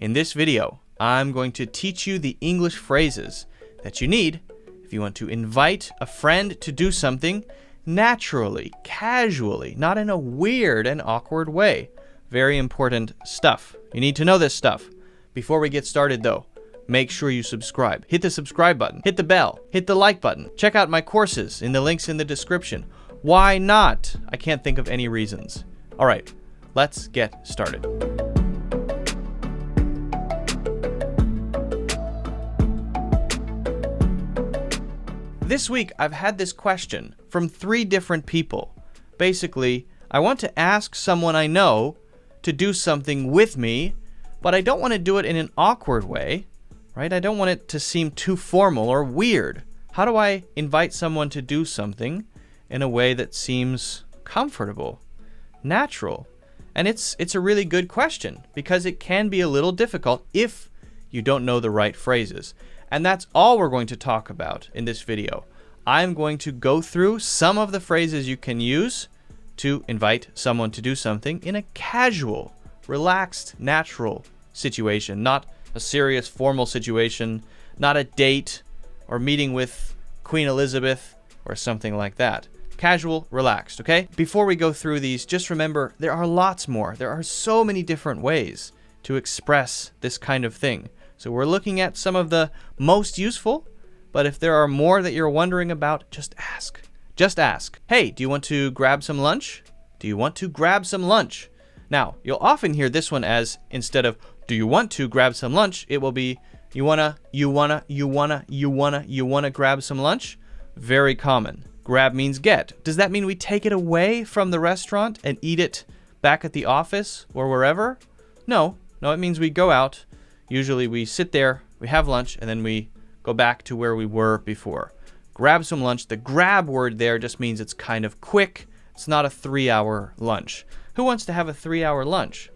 In this video, I'm going to teach you the English phrases that you need if you want to invite a friend to do something naturally, casually, not in a weird and awkward way. Very important stuff. You need to know this stuff. Before we get started though, make sure you subscribe. Hit the subscribe button, hit the bell, hit the like button. Check out my courses in the links in the description. Why not? I can't think of any reasons. All right, let's get started. This week, I've had this question from 3 different people. Basically, I want to ask someone I know to do something with me, but I don't want to do it in an awkward way, right? I don't want it to seem too formal or weird. How do I invite someone to do something in a way that seems comfortable, natural? And it's a really good question because it can be a little difficult if you don't know the right phrases. And that's all we're going to talk about in this video. I'm going to go through some of the phrases you can use to invite someone to do something in a casual, relaxed, natural situation, not a serious, formal situation, not a date or meeting with Queen Elizabeth or something like that. Casual, relaxed, okay? Before we go through these, just remember there are lots more. There are so many different ways to express this kind of thing. So we're looking at some of the most useful, but if there are more that you're wondering about, just ask. Just ask. Hey, do you want to grab some lunch? Do you want to grab some lunch? Now, you'll often hear this one as, instead of, do you want to grab some lunch? It will be, you wanna grab some lunch? Very common. Grab means get. Does that mean we take it away from the restaurant and eat it back at the office or wherever? No, it means we go out. Usually we sit there, we have lunch, and then we go back to where we were before. Grab some lunch. The grab word there just means it's kind of quick. It's not a 3-hour lunch. Who wants to have a 3-hour lunch?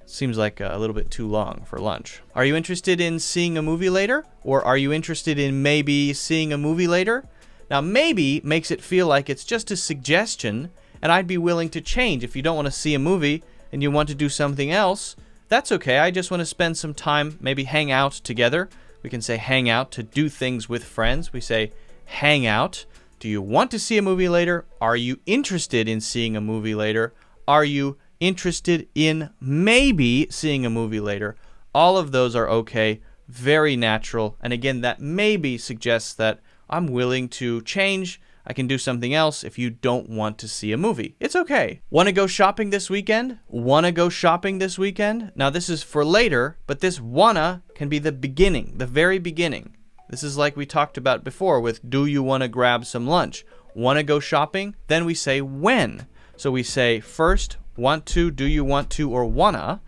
Seems like a little bit too long for lunch. Are you interested in seeing a movie later? Or are you interested in maybe seeing a movie later? Now, maybe makes it feel like it's just a suggestion, and I'd be willing to change. If you don't want to see a movie and you want to do something else, that's okay. I just want to spend some time, maybe hang out together. We can say hang out to do things with friends. We say hang out. Do you want to see a movie later? Are you interested in seeing a movie later? Are you interested in maybe seeing a movie later? All of those are okay. Very natural. And again, that maybe suggests that I'm willing to change. I can do something else if you don't want to see a movie. It's okay. Want to go shopping this weekend? Want to go shopping this weekend? Now, this is for later, but this wanna can be the beginning, the very beginning. This is like we talked about before with do you want to grab some lunch? Want to go shopping? Then we say when. So we say first, want to, do you want to, or wanna.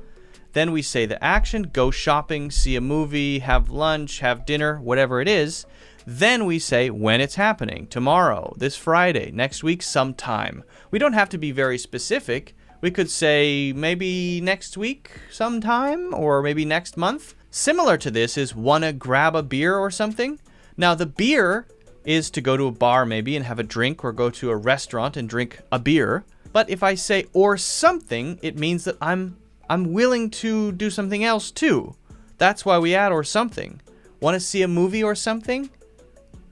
Then we say the action, go shopping, see a movie, have lunch, have dinner, whatever it is. Then we say when it's happening, tomorrow, this Friday, next week, sometime. We don't have to be very specific. We could say maybe next week sometime, or maybe next month. Similar to this is wanna grab a beer or something. Now the beer is to go to a bar maybe and have a drink, or go to a restaurant and drink a beer. But if I say or something, it means that I'm willing to do something else too. That's why we add or something. Want to see a movie or something?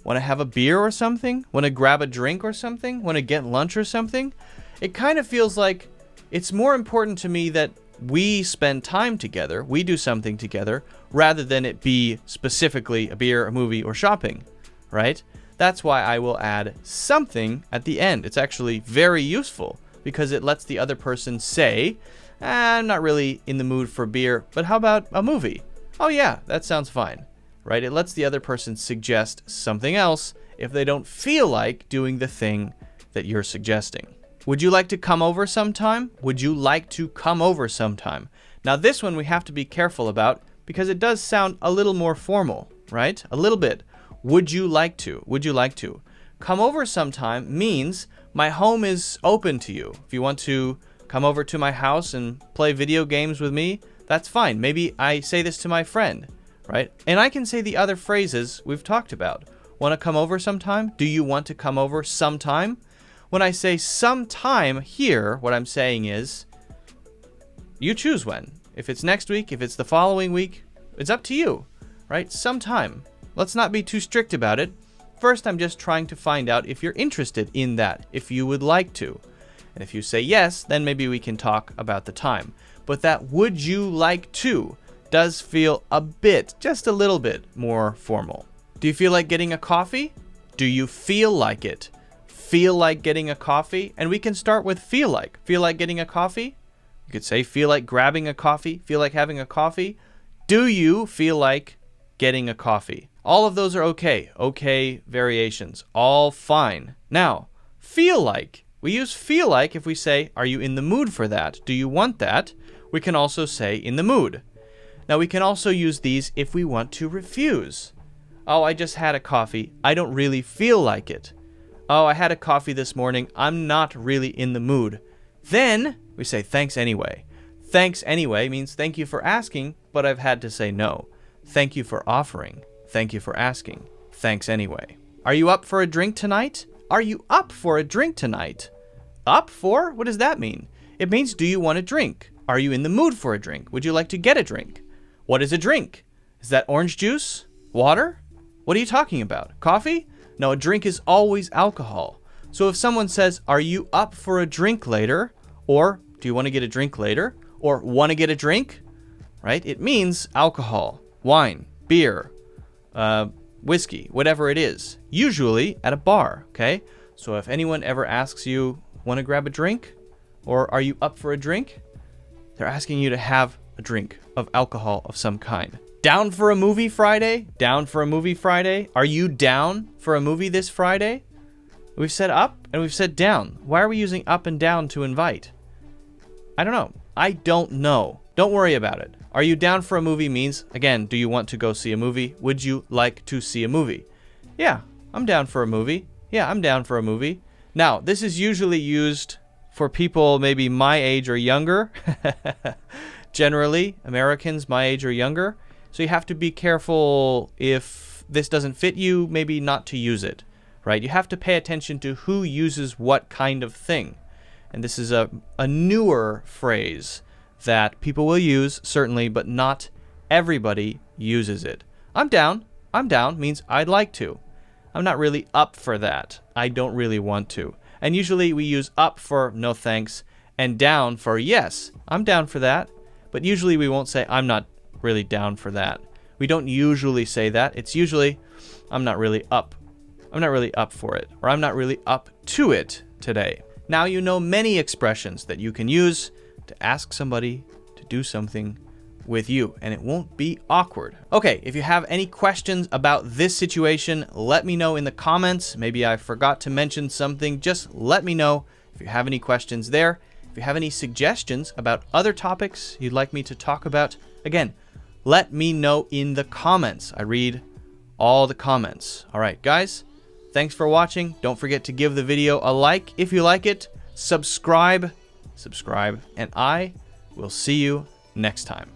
Want to have a beer or something? Want to grab a drink or something? Want to get lunch or something? It kind of feels like it's more important to me that we spend time together, we do something together, rather than it be specifically a beer, a movie, or shopping, right? That's why I will add something at the end. It's actually very useful because it lets the other person say, I'm not really in the mood for beer, but how about a movie? Oh yeah, that sounds fine. Right? It lets the other person suggest something else if they don't feel like doing the thing that you're suggesting. Would you like to come over sometime? Would you like to come over sometime? Now this one we have to be careful about because it does sound a little more formal, right? A little bit. Would you like to? Would you like to? Come over sometime means my home is open to you. If you want to come over to my house and play video games with me, that's fine. Maybe I say this to my friend. Right? And I can say the other phrases we've talked about. Want to come over sometime? Do you want to come over sometime? When I say sometime here, what I'm saying is, you choose when. If it's next week, if it's the following week, it's up to you, right? Sometime. Let's not be too strict about it. First, I'm just trying to find out if you're interested in that, if you would like to. And if you say yes, then maybe we can talk about the time. But that "would you like to" does feel a bit, just a little bit more formal. Do you feel like getting a coffee? Do you feel like it? Feel like getting a coffee? And we can start with feel like. Feel like getting a coffee? You could say feel like grabbing a coffee, feel like having a coffee. Do you feel like getting a coffee? All of those are okay. Okay variations. All fine. Now, feel like. We use feel like if we say, are you in the mood for that? Do you want that? We can also say in the mood. Now, we can also use these if we want to refuse. Oh, I just had a coffee. I don't really feel like it. Oh, I had a coffee this morning. I'm not really in the mood. Then we say thanks anyway. Thanks anyway means thank you for asking, but I've had to say no. Thank you for offering. Thank you for asking. Thanks anyway. Are you up for a drink tonight? Are you up for a drink tonight? Up for? What does that mean? It means, do you want a drink? Are you in the mood for a drink? Would you like to get a drink? What is a drink? Is that orange juice? Water? What are you talking about? Coffee? No, a drink is always alcohol. So if someone says, are you up for a drink later? Or, do you want to get a drink later? Or, want to get a drink? Right? It means alcohol, wine, beer, whiskey, whatever it is. Usually at a bar, okay? So if anyone ever asks you, want to grab a drink? Or are you up for a drink? They're asking you to have a drink of alcohol of some kind. Down for a movie Friday? Down for a movie Friday? Are you down for a movie this Friday? We've said up and we've said down. Why are we using up and down to invite? I don't know. I don't know. Don't worry about it. Are you down for a movie means, again, do you want to go see a movie? Would you like to see a movie? Yeah, I'm down for a movie. Yeah, I'm down for a movie. Now, this is usually used for people maybe my age or younger. Generally, Americans my age or younger. So you have to be careful if this doesn't fit you, maybe not to use it, right? You have to pay attention to who uses what kind of thing. And this is a newer phrase that people will use, certainly, but not everybody uses it. I'm down means I'd like to. I'm not really up for that. I don't really want to. And usually we use up for no thanks and down for yes, I'm down for that. But usually we won't say I'm not really down for that. We don't usually say that. It's usually I'm not really up for it, or I'm not really up to it today. Now you know many expressions that you can use to ask somebody to do something with you, and it won't be awkward. Okay, if you have any questions about this situation, let me know in the comments. Maybe I forgot to mention something. Just let me know if you have any questions there. If you have any suggestions about other topics you'd like me to talk about, again, let me know in the comments. I read all the comments. All right, guys, thanks for watching. Don't forget to give the video a like if you like it. Subscribe, and I will see you next time.